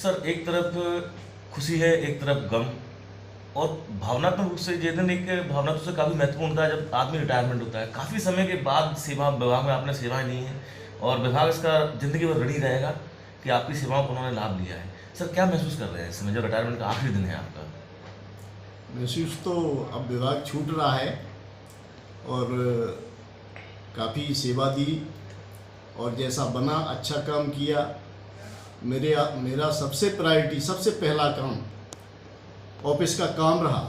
Sir एक तरफ खुशी है, एक तरफ गम। और भावनात्मक रूप से ये दिन एक भावनात्मक रूप से काफ़ी महत्वपूर्ण होता है जब आदमी रिटायरमेंट होता है। काफ़ी समय के बाद सेवा विभाग में आपने सेवाएं दी हैं और विभाग इसका ज़िंदगी भर ऋणी रहेगा कि आपकी सेवाओं का उन्होंने लाभ लिया है। सर क्या महसूस कर रहे हैं इस समय जब रिटायरमेंट का आखिरी दिन है आपका? महसूस तो अब विभाग छूट रहा है और काफ़ी सेवा दी और जैसा बना अच्छा काम किया। मेरा सबसे प्रायोरिटी, सबसे पहला काम ऑफिस का काम रहा,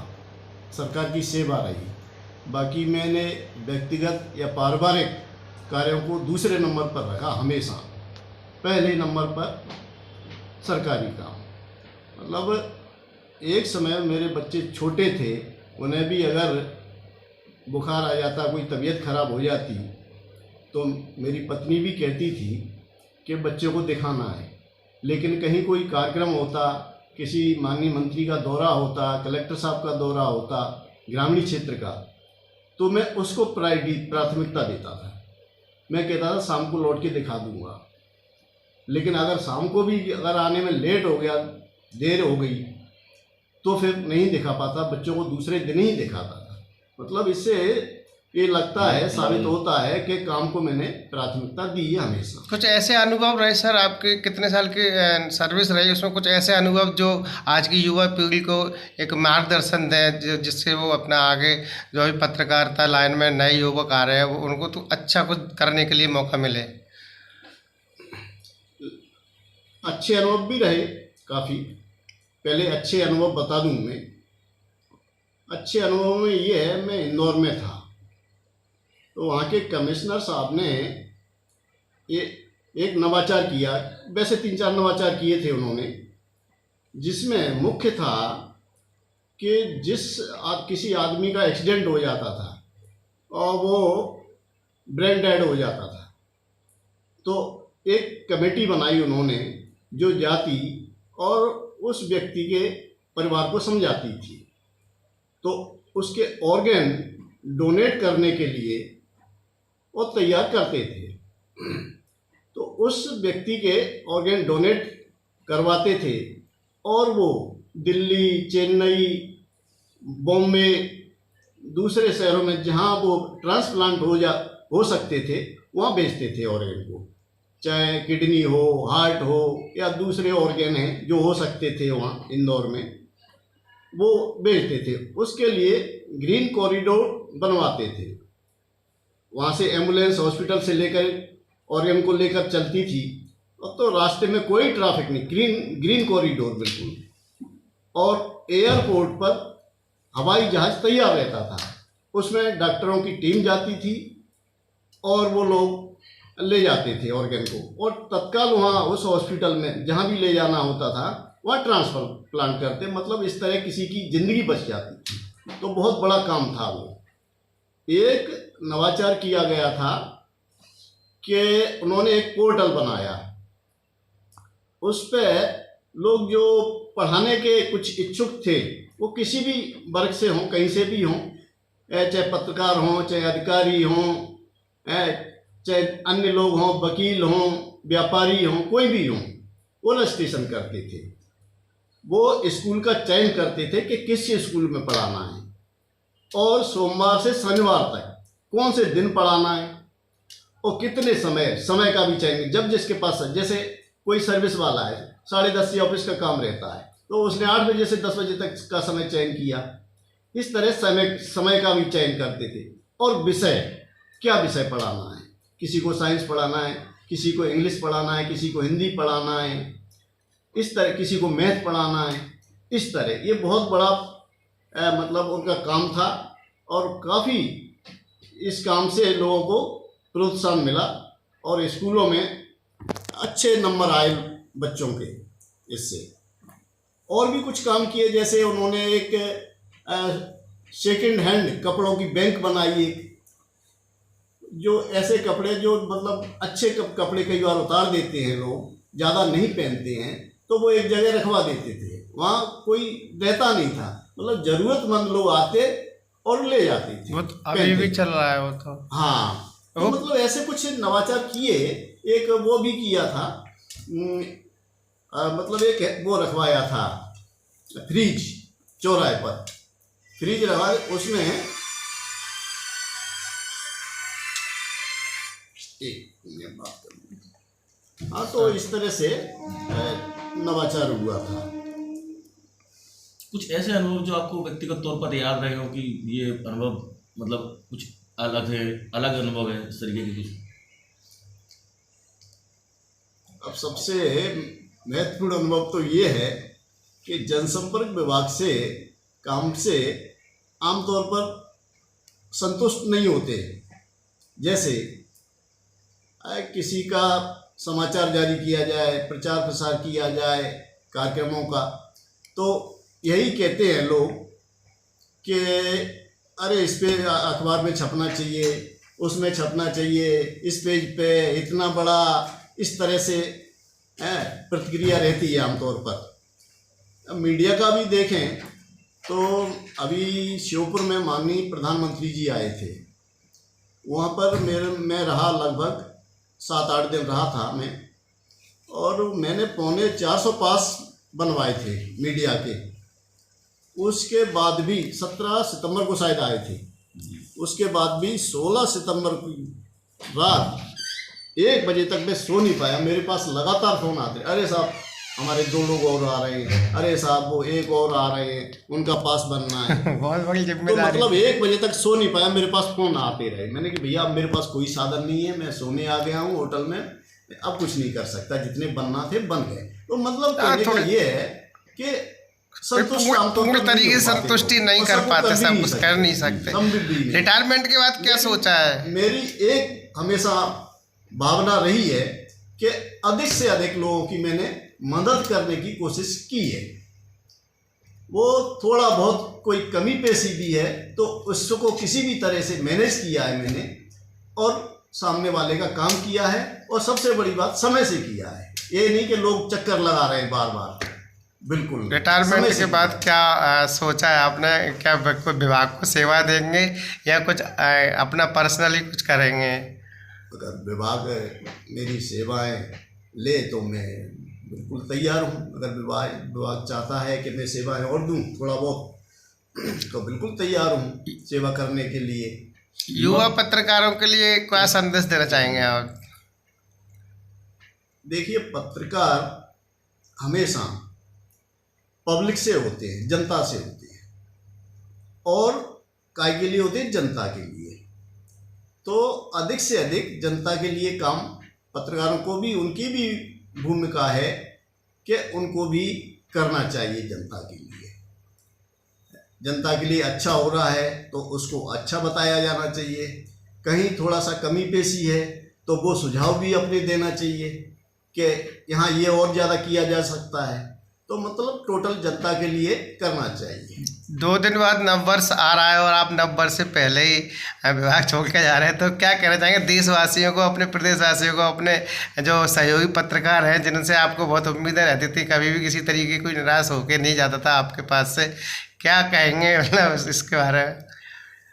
सरकार की सेवा रही। बाकी मैंने व्यक्तिगत या पारिवारिक कार्यों को दूसरे नंबर पर रखा, हमेशा पहले नंबर पर सरकारी काम। मतलब एक समय मेरे बच्चे छोटे थे, उन्हें भी अगर बुखार आ जाता, कोई तबीयत खराब हो जाती तो मेरी पत्नी भी कहती थी कि बच्चों को दिखाना है। लेकिन कहीं कोई कार्यक्रम होता, किसी माननीय मंत्री का दौरा होता, कलेक्टर साहब का दौरा होता ग्रामीण क्षेत्र का, तो मैं उसको प्राथमिकता देता था। मैं कहता था शाम को लौट के दिखा दूंगा। लेकिन अगर शाम को भी अगर आने में लेट हो गया, देर हो गई, तो फिर नहीं दिखा पाता, बच्चों को दूसरे दिन ही दिखाता था। मतलब इससे ये लगता है, साबित होता है कि काम को मैंने प्राथमिकता दी है हमेशा। कुछ ऐसे अनुभव रहे सर, आपके कितने साल की सर्विस रही, उसमें कुछ ऐसे अनुभव जो आज की युवा पीढ़ी को एक मार्गदर्शन दें, जिससे वो अपना आगे जो भी पत्रकारिता लाइन में नए युवक आ रहे हैं वो उनको तो अच्छा कुछ करने के लिए मौका मिले? अच्छे अनुभव भी रहे काफ़ी। पहले अच्छे अनुभव बता दूं मैं। अच्छे अनुभव में ये है, मैं इंदौर में था तो वहाँ के कमिश्नर साहब ने ये एक नवाचार किया। वैसे 3-4 नवाचार किए थे उन्होंने, जिसमें मुख्य था कि किसी आदमी का एक्सीडेंट हो जाता था और वो ब्रेन डेड हो जाता था, तो एक कमेटी बनाई उन्होंने जो जाती और उस व्यक्ति के परिवार को समझाती थी। तो उसके ऑर्गन डोनेट करने के लिए वो तैयार करते थे। तो उस व्यक्ति के ऑर्गन डोनेट करवाते थे और वो दिल्ली, चेन्नई, बॉम्बे, दूसरे शहरों में जहाँ वो ट्रांसप्लांट हो सकते थे वहाँ भेजते थे ऑर्गन को। चाहे किडनी हो, हार्ट हो या दूसरे ऑर्गन हैं जो हो सकते थे, वहाँ इंदौर में वो भेजते थे। उसके लिए ग्रीन कॉरिडोर बनवाते थे। वहाँ से एम्बुलेंस हॉस्पिटल से लेकर ऑर्गन को लेकर चलती थी, और तो रास्ते में कोई ट्रैफिक नहीं, ग्रीन कॉरिडोर बिल्कुल। और एयरपोर्ट पर हवाई जहाज़ तैयार रहता था, उसमें डॉक्टरों की टीम जाती थी और वो लोग ले जाते थे ऑर्गन को, और तत्काल वहाँ उस हॉस्पिटल में जहाँ भी ले जाना होता था वहाँ ट्रांसप्लांट करते। मतलब इस तरह किसी की ज़िंदगी बच जाती थी। तो बहुत बड़ा काम था वो। एक नवाचार किया गया था कि उन्होंने एक पोर्टल बनाया, उस पर लोग जो पढ़ाने के कुछ इच्छुक थे वो किसी भी वर्ग से हों, कहीं से भी हों, चाहे पत्रकार हों, चाहे अधिकारी हों, चाहे अन्य लोग हों, वकील हों, व्यापारी हों, कोई भी हों, वो रजिस्ट्रेशन करते थे। वो स्कूल का चयन करते थे कि किस स्कूल में पढ़ाना है और सोमवार से शनिवार तक कौन से दिन पढ़ाना है और कितने समय का भी चयन। जब जिसके पास, जैसे कोई सर्विस वाला है 10:30 से ऑफिस का काम रहता है तो उसने 8 बजे से 10 बजे तक का समय चयन किया। इस तरह समय का भी चयन करते थे। और विषय, क्या विषय पढ़ाना है, किसी को साइंस पढ़ाना है, किसी को इंग्लिश पढ़ाना है, किसी को हिंदी पढ़ाना है, इस तरह किसी को मैथ पढ़ाना है। इस तरह ये बहुत बड़ा मतलब उनका काम था और काफ़ी इस काम से लोगों को प्रोत्साहन मिला और स्कूलों में अच्छे नंबर आए बच्चों के इससे। और भी कुछ काम किए, जैसे उन्होंने एक सेकंड हैंड कपड़ों की बैंक बनाई, जो ऐसे कपड़े जो मतलब अच्छे कपड़े कई बार उतार देते हैं लोग, ज़्यादा नहीं पहनते हैं, तो वो एक जगह रखवा देते थे। वहाँ कोई रहता नहीं था, मतलब ज़रूरतमंद लोग आते और ले जाते थे। वो तो अभी भी चल रहा है वो तो। हाँ, तो मतलब ऐसे कुछ नवाचार किए। एक वो भी किया था, मतलब एक वो रखवाया था फ्रिज चौराहे पर, फ्रिज रखा, उसमें हाँ, तो इस तरह से नवाचार हुआ था। कुछ ऐसे अनुभव जो आपको व्यक्तिगत तौर पर याद रहे हो कि ये अनुभव मतलब कुछ अलग है, अलग अनुभव है इस तरीके की कुछ? अब सबसे महत्वपूर्ण अनुभव तो ये है कि जनसंपर्क विभाग से काम से आमतौर पर संतुष्ट नहीं होते। जैसे किसी का समाचार जारी किया जाए, प्रचार प्रसार किया जाए कार्यक्रमों का, तो यही कहते हैं लोग कि अरे इस पे अखबार में छपना चाहिए, उसमें छपना चाहिए, इस पेज पे इतना बड़ा, इस तरह से प्रतिक्रिया रहती है आमतौर पर। अब मीडिया का भी देखें तो अभी श्योपुर में माननीय प्रधानमंत्री जी आए थे, वहाँ पर मैं रहा, लगभग 7-8 दिन रहा था मैं, और मैंने 350 पास बनवाए थे मीडिया के। उसके बाद भी 17 सितंबर को शायद आए थे, उसके बाद भी 16 सितंबर की रात 1 बजे तक मैं सो नहीं पाया। मेरे पास लगातार फ़ोन आते, अरे साहब हमारे 2 लोग और आ रहे हैं, अरे साहब वो 1 और आ रहे हैं, उनका पास बनना है। बहुत बड़ी तो जिम्मेदारी। मतलब 1 बजे तक सो नहीं पाया, मेरे पास फ़ोन आते रहे। मैंने कि भैया अब मेरे पास कोई साधन नहीं है, मैं सोने आ गया हूँ होटल में, अब कुछ नहीं कर सकता, जितने बनना थे बन गए। तो मतलब कहने का ये है कि पूर्ण तरीके से संतुष्टि नहीं कर पाते, सब कुछ कर नहीं सकते। रिटायरमेंट के बाद क्या सोचा है? मेरी एक हमेशा भावना रही है कि अधिक से अधिक लोगों की मैंने मदद करने की कोशिश की है। वो थोड़ा बहुत कोई कमी पेशी भी है तो उसको किसी भी तरह से मैनेज किया है मैंने, और सामने वाले का काम किया है, और सबसे बड़ी बात समय से किया है। ये नहीं कि लोग चक्कर लगा रहे हैं बार बार, बिल्कुल। रिटायरमेंट के बाद क्या सोचा है आपने? क्या कोई विभाग को सेवा देंगे या कुछ अपना पर्सनली कुछ करेंगे? अगर विभाग मेरी सेवाएं ले तो मैं बिल्कुल तैयार हूँ। अगर विभाग चाहता है कि मैं सेवाएं और दूँ थोड़ा बहुत, तो बिल्कुल तैयार हूँ सेवा करने के लिए। युवा पत्रकारों के लिए क्या संदेश देना चाहेंगे आप? देखिए, पत्रकार हमेशा पब्लिक से होते हैं, जनता से होते हैं, और काय के लिए होते हैं? जनता के लिए। तो अधिक से अधिक जनता के लिए काम पत्रकारों को भी, उनकी भी भूमिका है कि उनको भी करना चाहिए जनता के लिए। जनता के लिए अच्छा हो रहा है तो उसको अच्छा बताया जाना चाहिए। कहीं थोड़ा सा कमी पेशी है तो वो सुझाव भी अपने देना चाहिए कि यहाँ ये और ज़्यादा किया जा सकता है। तो मतलब टोटल जनता के लिए करना चाहिए। 2 दिन बाद नववर्ष आ रहा है और आप नववर्ष से पहले ही विभाग छोड़ के जा रहे हैं, तो क्या कहना चाहेंगे देशवासियों को, अपने प्रदेशवासियों को, अपने जो सहयोगी पत्रकार हैं जिनसे आपको बहुत उम्मीदें रहती थी, कभी भी किसी तरीके कोई निराश होकर नहीं जाता था आपके पास से, क्या कहेंगे मतलब इसके बारे में?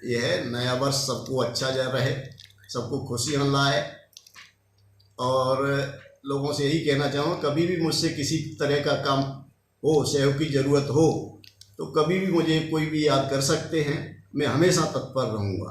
यह नया वर्ष सबको अच्छा जा रहे, सबको खुशियाँ लाए, और लोगों से यही कहना चाहूँगा कभी भी मुझसे किसी तरह का काम हो, सहयोग की ज़रूरत हो, तो कभी भी मुझे कोई भी याद कर सकते हैं, मैं हमेशा तत्पर रहूँगा।